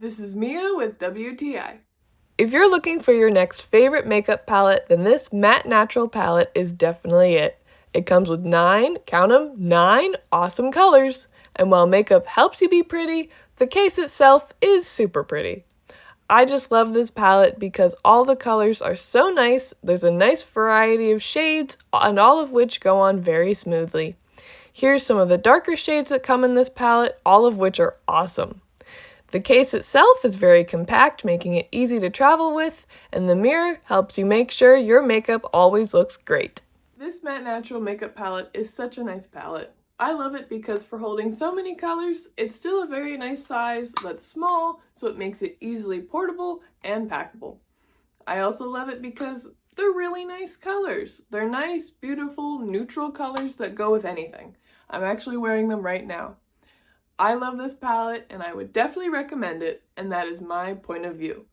This is Mia with WTI. If you're looking for your next favorite makeup palette, then this Matte Natural palette is definitely it. It comes with 9, count 'em, 9 awesome colors. And while makeup helps you be pretty, the case itself is super pretty. I just love this palette because all the colors are so nice, there's a nice variety of shades, and all of which go on very smoothly. Here's some of the darker shades that come in this palette, all of which are awesome. The case itself is very compact, making it easy to travel with, and the mirror helps you make sure your makeup always looks great. This Matte Natural makeup palette is such a nice palette. I love it because for holding so many colors, it's still a very nice size that's small, so it makes it easily portable and packable. I also love it because they're really nice colors. They're nice, beautiful, neutral colors that go with anything. I'm actually wearing them right now. I love this palette and I would definitely recommend it, and that is my point of view.